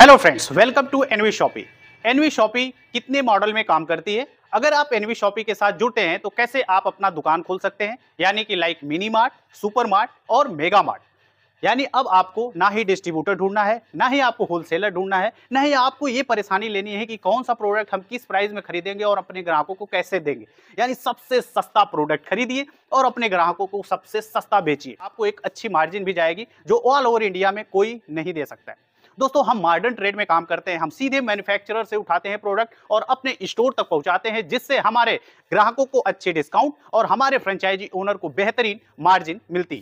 Hello friends, welcome to NV Shoppy. NV Shoppy कितने model में काम करती है? अगर आप एनवी शॉपी के साथ जुड़ते हैं तो कैसे आप अपना दुकान खोल सकते हैं, यानी कि like mini mart, super mart और मेगा मार्ट। यानी अब आपको ना ही डिस्ट्रीब्यूटर ढूंढना है, ना ही आपको होलसेलर ढूंढना है, ना ही आपको ये परेशानी लेनी है कि कौन सा प्रोडक्ट हम किस प्राइस में खरीदेंगे और अपने ग्राहकों को कैसे देंगे। यानी सबसे सस्ता प्रोडक्ट खरीदिए और अपने ग्राहकों को सबसे सस्ता बेचिए। आपको एक अच्छी मार्जिन भी जाएगी जो ऑल ओवर इंडिया में कोई नहीं दे सकता है। दोस्तों, हम मॉडर्न ट्रेड में काम करते हैं। हम सीधे मैन्युफैक्चरर से उठाते हैं प्रोडक्ट और अपने स्टोर तक पहुंचाते हैं, जिससे हमारे ग्राहकों को अच्छे डिस्काउंट और हमारे फ्रेंचाइजी ओनर को बेहतरीन मार्जिन मिलती है।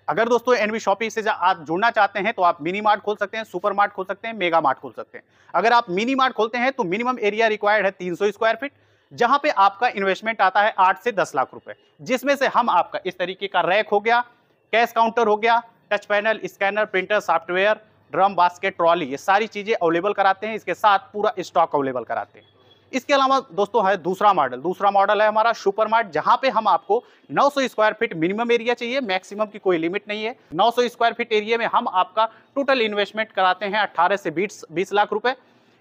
अगर दोस्तों एनवी शॉपी से आप जुड़ना चाहते हैं तो आप मिनी मार्ट खोल सकते हैं, सुपर मार्ट खोल सकते हैं, मेगा मार्ट खोल सकते हैं। अगर आप मिनी मार्ट खोलते हैं तो मिनिमम एरिया रिक्वायर्ड है 300 स्क्वायर फीट, जहां पे आपका इन्वेस्टमेंट आता है 8 से 10 लाख रुपए, जिसमें से हम आपका इस तरीके का रैक हो गया, कैश काउंटर हो गया, touch panel, scanner, printer, software, drum, basket, trolley, ये सारी चीजें अवेलेबल कराते हैं। इसके साथ पूरा स्टॉक अवेलेबल कराते हैं। इसके अलावा दोस्तों है दूसरा मॉडल है हमारा सुपर मार्ट, जहां पे हम आपको 900 स्क्वायर फीट मिनिमम एरिया चाहिए, मैक्सिमम की कोई लिमिट नहीं है। 900 स्क्वायर फीट एरिया में हम आपका टोटल इन्वेस्टमेंट कराते हैं 18 से 20 लाख रुपए।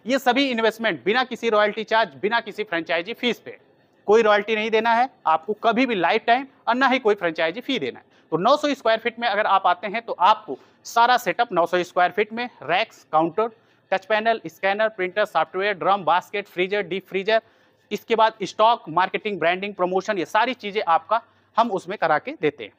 ये सभी इन्वेस्टमेंट बिना किसी रॉयल्टी चार्ज, बिना किसी फ्रेंचाइजी फीस पे। कोई रॉयल्टी नहीं देना है आपको कभी भी लाइफ टाइम, और ना ही कोई फ्रेंचाइजी फी देना है। तो 900 स्क्वायर फीट में अगर आप आते हैं तो आपको सारा सेटअप 900 स्क्वायर फीट में, racks, counter, touch panel, scanner, printer, software, drum, basket, freezer, deep freezer, इसके बाद स्टॉक, मार्केटिंग, ब्रांडिंग, प्रमोशन, ये सारी चीजें आपका हम उसमें करा के देते हैं।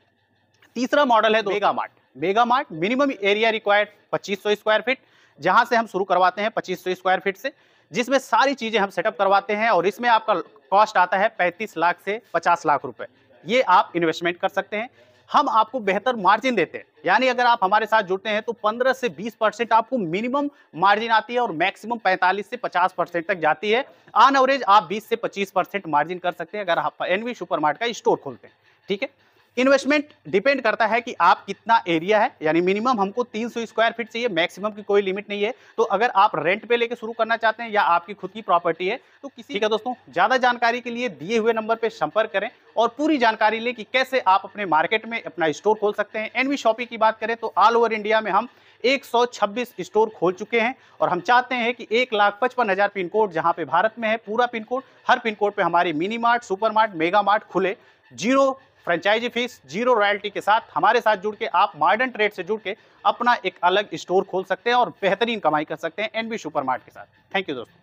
तीसरा मॉडल है mega mart. Mega mart minimum area required 2500 square feet, जहां से हम शुरू करवाते हैं 2500 स्क्वायर फीट से, जिसमें सारी चीजें हम सेटअप करवाते हैं और इसमें आपका कॉस्ट आता है 35 लाख से 50 लाख रुपए। ये आप इन्वेस्टमेंट कर सकते हैं। हम आपको बेहतर मार्जिन देते हैं, यानी अगर आप हमारे साथ जुड़ते हैं तो 15 से 20% आपको मिनिमम मार्जिन आती है और मैक्सिमम 45 से 50% तक जाती है। ऑन एवरेज आप 20 से 25% मार्जिन कर सकते हैं अगर आप एनवी सुपरमार्ट का स्टोर खोलते हैं। ठीक है, इन्वेस्टमेंट डिपेंड करता है कि आप कितना एरिया है, यानी मिनिमम हमको 300 स्क्वायर फीट चाहिए, मैक्सिमम की कोई लिमिट नहीं है। तो अगर आप रेंट पे लेके शुरू करना चाहते हैं या आपकी खुद की प्रॉपर्टी है तो किसी। ठीक है दोस्तों, ज्यादा जानकारी के लिए दिए हुए नंबर पे संपर्क करें और पूरी जानकारी लें कि कैसे आप अपने मार्केट में अपना स्टोर खोल सकते हैं। एनवी शॉपी की बात करें तो ऑल ओवर इंडिया में हम 126 स्टोर खोल चुके हैं और हम चाहते हैं कि 1,55,000 पिन कोड, जहां पे भारत में है पूरा पिन कोड, हर पिन कोड पे हमारी mini mart, super mart, mega mart खुले। Zero franchise fee, zero royalty के साथ हमारे साथ जुड़ के आप मॉडर्न ट्रेड से जुड़ के अपना एक अलग स्टोर खोल सकते हैं और बेहतरीन कमाई कर सकते हैं एनवी सुपरमार्ट के साथ। थैंक यू दोस्तों।